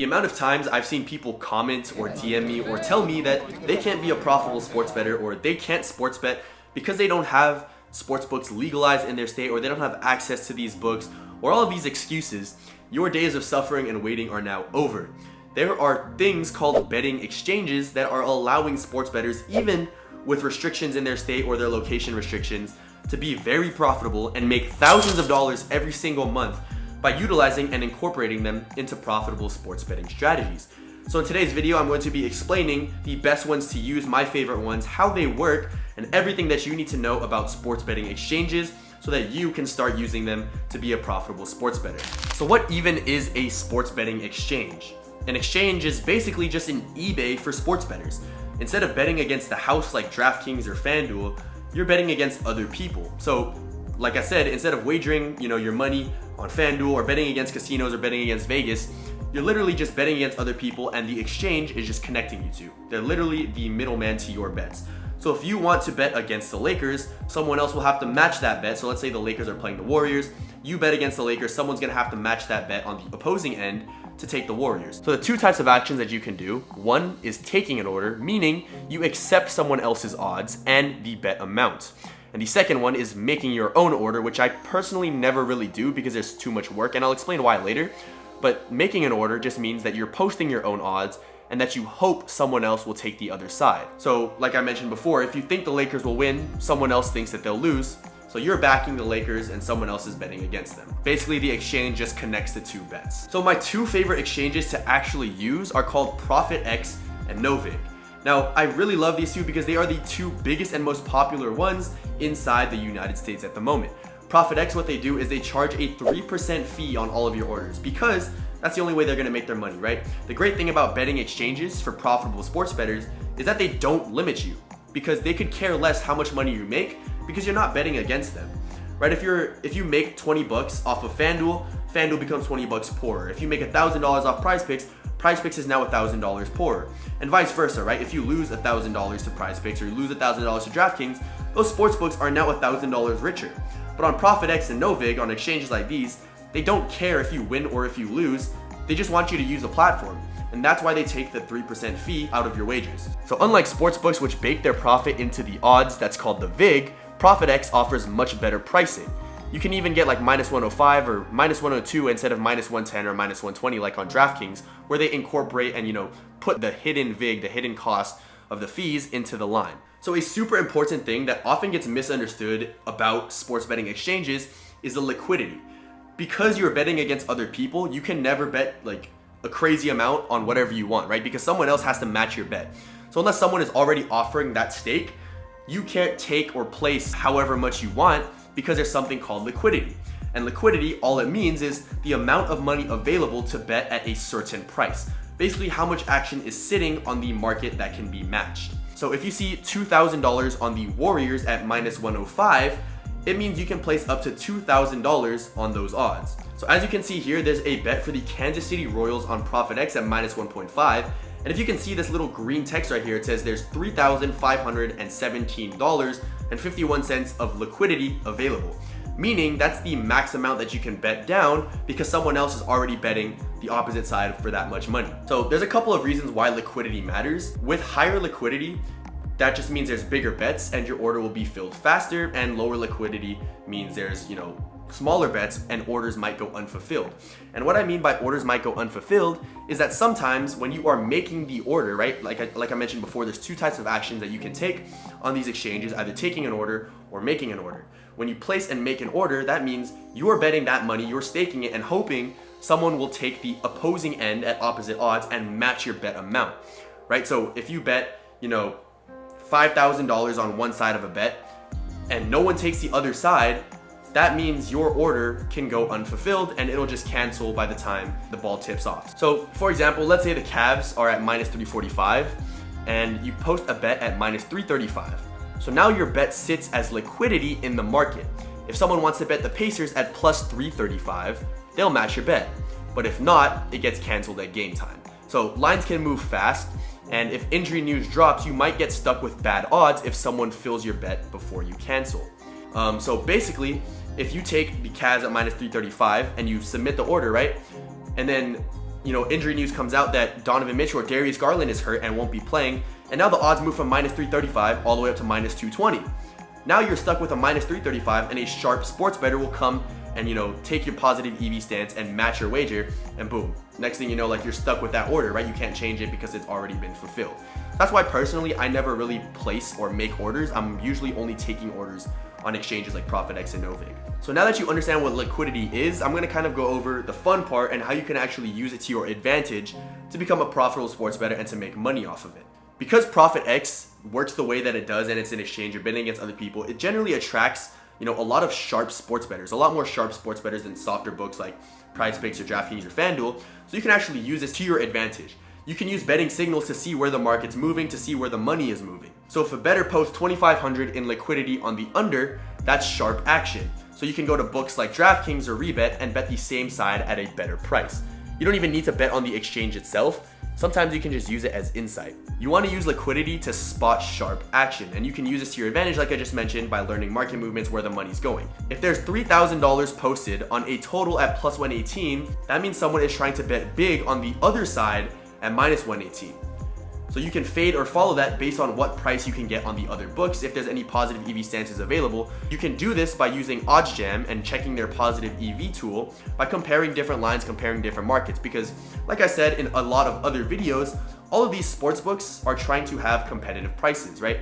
The amount of times I've seen people comment or DM me or tell me that they can't be a profitable sports bettor or they can't sports bet because they don't have sports books legalized in their state or they don't have access to these books or all of these excuses, your days of suffering and waiting are now over. There are things called betting exchanges that are allowing sports bettors, even with restrictions in their state or their location restrictions, to be very profitable and make thousands of dollars every single month by utilizing and incorporating them into profitable sports betting strategies. So in today's video, I'm going to be explaining the best ones to use, my favorite ones, how they work, and everything that you need to know about sports betting exchanges so that you can start using them to be a profitable sports bettor. So what even is a sports betting exchange? An exchange is basically just an eBay for sports bettors. Instead of betting against the house like DraftKings or FanDuel, you're betting against other people. So like I said, instead of wagering, your money on FanDuel or betting against casinos or betting against Vegas, you're literally just betting against other people and the exchange is just connecting you two. They're literally the middleman to your bets. So if you want to bet against the Lakers, someone else will have to match that bet. So let's say the Lakers are playing the Warriors, you bet against the Lakers, someone's gonna have to match that bet on the opposing end to take the Warriors. So the two types of actions that you can do, one is taking an order, meaning you accept someone else's odds and the bet amount. And the second one is making your own order, which I personally never really do because there's too much work, and I'll explain why later. But making an order just means that you're posting your own odds and that you hope someone else will take the other side. So like I mentioned before, if you think the Lakers will win, someone else thinks that they'll lose. So you're backing the Lakers and someone else is betting against them. Basically, the exchange just connects the two bets. So my two favorite exchanges to actually use are called ProphetX and NoVig. Now, I really love these two because they are the two biggest and most popular ones inside the United States at the moment. ProphetX, what they do is they charge a 3% fee on all of your orders because that's the only way they're gonna make their money, right? The great thing about betting exchanges for profitable sports bettors is that they don't limit you because they could care less how much money you make because you're not betting against them, right? If you make 20 bucks off of FanDuel, FanDuel becomes 20 bucks poorer. If you make $1,000 off PrizePicks is now $1,000 poorer, and vice versa, right? If you lose $1,000 to PrizePicks or you lose $1,000 to DraftKings, those sports books are now $1,000 richer. But on ProphetX and NoVig, on exchanges like these, they don't care if you win or if you lose. They just want you to use the platform. And that's why they take the 3% fee out of your wagers. So unlike sportsbooks which bake their profit into the odds, that's called the VIG, ProphetX offers much better pricing. You can even get like -105 or -102 instead of -110 or -120 like on DraftKings, where they incorporate and put the hidden VIG, the hidden cost of the fees into the line. So a super important thing that often gets misunderstood about sports betting exchanges is the liquidity. Because you're betting against other people, you can never bet like a crazy amount on whatever you want, right? Because someone else has to match your bet. So unless someone is already offering that stake, you can't take or place however much you want because there's something called liquidity. And liquidity, all it means is the amount of money available to bet at a certain price. Basically how much action is sitting on the market that can be matched. So if you see $2,000 on the Warriors at -105, it means you can place up to $2,000 on those odds. So as you can see here, there's a bet for the Kansas City Royals on ProphetX at -1.5. And if you can see this little green text right here, it says there's $3,517.51 of liquidity available. Meaning that's the max amount that you can bet down because someone else is already betting the opposite side for that much money. So there's a couple of reasons why liquidity matters. With higher liquidity, that just means there's bigger bets and your order will be filled faster, and lower liquidity means there's, smaller bets and orders might go unfulfilled. And what I mean by orders might go unfulfilled is that sometimes when you are making the order, right? Like I mentioned before, there's two types of actions that you can take on these exchanges, either taking an order or making an order. When you place and make an order, that means you are betting that money, you're staking it and hoping someone will take the opposing end at opposite odds and match your bet amount, right? So if you bet, $5,000 on one side of a bet and no one takes the other side, that means your order can go unfulfilled and it'll just cancel by the time the ball tips off. So for example, let's say the Cavs are at -345 and you post a bet at -335. So now your bet sits as liquidity in the market. If someone wants to bet the Pacers at +335, they'll match your bet. But if not, it gets canceled at game time. So lines can move fast, and if injury news drops, you might get stuck with bad odds if someone fills your bet before you cancel. So basically, if you take the Cavs at -335 and you submit the order, right? And then injury news comes out that Donovan Mitchell or Darius Garland is hurt and won't be playing, and now the odds move from minus 335 all the way up to minus 220. Now you're stuck with a minus 335, and a sharp sports bettor will come and take your positive EV stance and match your wager, and boom, next thing you know, like, you're stuck with that order, right? You can't change it because it's already been fulfilled. That's why personally I never really place or make orders. I'm usually only taking orders on exchanges like Prophet X and NoVig. So now that you understand what liquidity is, I'm gonna kind of go over the fun part and how you can actually use it to your advantage to become a profitable sports bettor and to make money off of it. Because Prophet X works the way that it does and it's an exchange, you're betting against other people, it generally attracts a lot of sharp sports bettors, a lot more sharp sports bettors than softer books like PrizePicks or DraftKings or FanDuel. So you can actually use this to your advantage. You can use betting signals to see where the market's moving, to see where the money is moving. So if a bettor posts 2,500 in liquidity on the under, that's sharp action. So you can go to books like DraftKings or Rebet and bet the same side at a better price. You don't even need to bet on the exchange itself. Sometimes you can just use it as insight. You want to use liquidity to spot sharp action, and you can use this to your advantage like I just mentioned by learning market movements, where the money's going. If there's $3,000 posted on a total at plus 118, that means someone is trying to bet big on the other side at minus 118. So you can fade or follow that based on what price you can get on the other books if there's any positive EV stances available. You can do this by using OddsJam and checking their positive EV tool by comparing different lines, comparing different markets, because like I said in a lot of other videos, all of these sports books are trying to have competitive prices, right?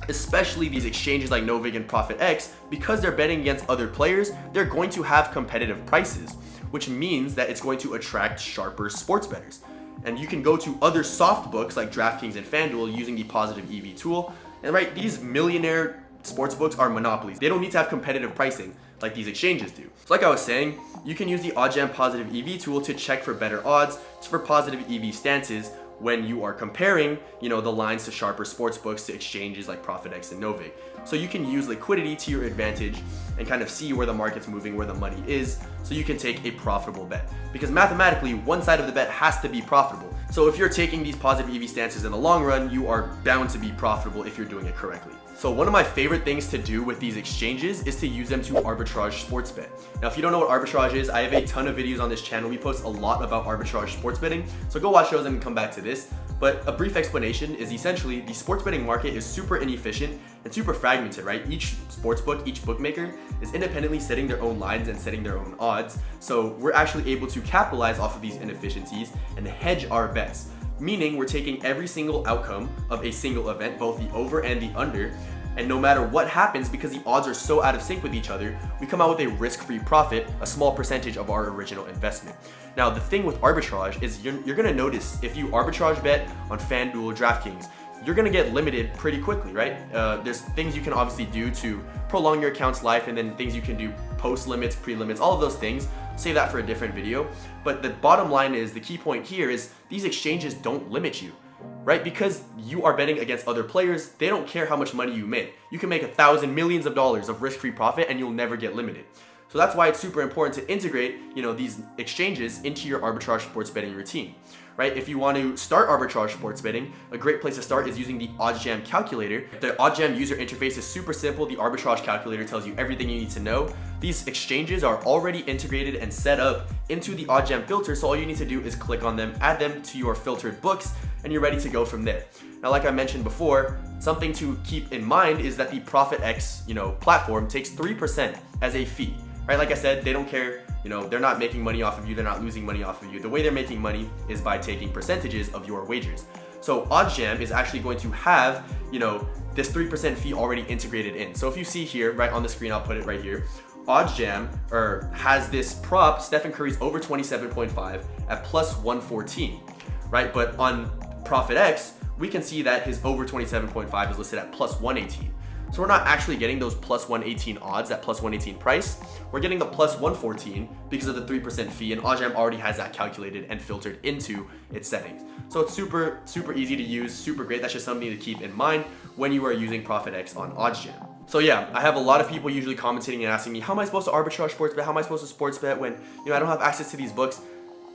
Especially these exchanges like NoVig and ProphetX, because they're betting against other players, they're going to have competitive prices, which means that it's going to attract sharper sports bettors. And you can go to other soft books like DraftKings and FanDuel using the positive EV tool. And right, these millionaire sports books are monopolies. They don't need to have competitive pricing like these exchanges do. So like I was saying, you can use the OddsJam positive EV tool to check for better odds, for positive EV stances when you are comparing, the lines to sharper sports books, to exchanges like Prophet X and NoVig. So you can use liquidity to your advantage and kind of see where the market's moving, where the money is, so you can take a profitable bet. Because mathematically, one side of the bet has to be profitable. So if you're taking these positive EV stances in the long run, you are bound to be profitable if you're doing it correctly. So one of my favorite things to do with these exchanges is to use them to arbitrage sports bet. Now, if you don't know what arbitrage is, I have a ton of videos on this channel. We post a lot about arbitrage sports betting, so go watch those and come back to this. But a brief explanation is essentially the sports betting market is super inefficient and super fragmented, right? Each sportsbook, each bookmaker is independently setting their own lines and setting their own odds. So we're actually able to capitalize off of these inefficiencies and hedge our bets. Meaning we're taking every single outcome of a single event, both the over and the under, and no matter what happens, because the odds are so out of sync with each other, we come out with a risk-free profit, a small percentage of our original investment. Now, the thing with arbitrage is you're gonna notice if you arbitrage bet on FanDuel or DraftKings, you're gonna get limited pretty quickly, right? There's things you can obviously do to prolong your account's life, and then things you can do post limits, pre-limits, all of those things. Save that for a different video. But the bottom line is, the key point here is these exchanges don't limit you, right? Because you are betting against other players, they don't care how much money you make. You can make millions of dollars of risk-free profit and you'll never get limited. So that's why it's super important to integrate, these exchanges into your arbitrage sports betting routine, right? If you want to start arbitrage sports betting, a great place to start is using the OddsJam calculator. The OddsJam user interface is super simple. The arbitrage calculator tells you everything you need to know. These exchanges are already integrated and set up into the OddsJam filter, so all you need to do is click on them, add them to your filtered books, and you're ready to go from there. Now, like I mentioned before, something to keep in mind is that the ProphetX, platform takes 3% as a fee. Right, like I said, they don't care, they're not making money off of you, they're not losing money off of you. The way they're making money is by taking percentages of your wagers. So OddsJam is actually going to have, this 3% fee already integrated in. So if you see here, right on the screen, I'll put it right here, OddsJam has this prop, Stephen Curry's over 27.5 at plus 114, right? But on ProphetX, we can see that his over 27.5 is listed at plus 118. So we're not actually getting those plus 118 odds, that plus 118 price. We're getting the plus 114 because of the 3% fee, and OddsJam already has that calculated and filtered into its settings. So it's super, super easy to use, super great. That's just something to keep in mind when you are using ProphetX on OddsJam. So yeah, I have a lot of people usually commenting and asking me, how am I supposed to arbitrage sports bet? How am I supposed to sports bet when I don't have access to these books?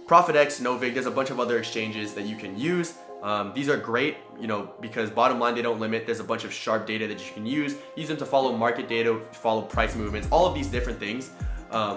ProphetX, NoVig, there's a bunch of other exchanges that you can use. These are great, because bottom line, they don't limit. There's a bunch of sharp data that you can use them to follow market data, follow price movements, all of these different things.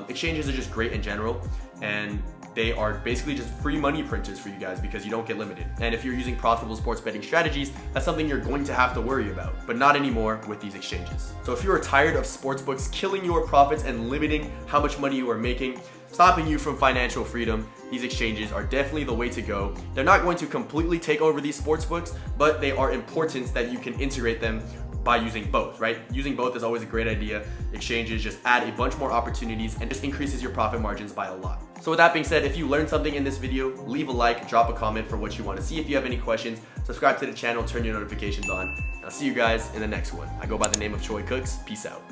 Exchanges are just great in general. And they are basically just free money printers for you guys because you don't get limited. And if you're using profitable sports betting strategies, that's something you're going to have to worry about, but not anymore with these exchanges. So if you are tired of sportsbooks killing your profits and limiting how much money you are making, stopping you from financial freedom, these exchanges are definitely the way to go. They're not going to completely take over these sportsbooks, but they are important that you can integrate them by using both, right? Using both is always a great idea. Exchanges just add a bunch more opportunities and just increases your profit margins by a lot. So with that being said, if you learned something in this video, leave a like, drop a comment for what you want to see. If you have any questions, subscribe to the channel, turn your notifications on. I'll see you guys in the next one. I go by the name of Troy Cooks. Peace out.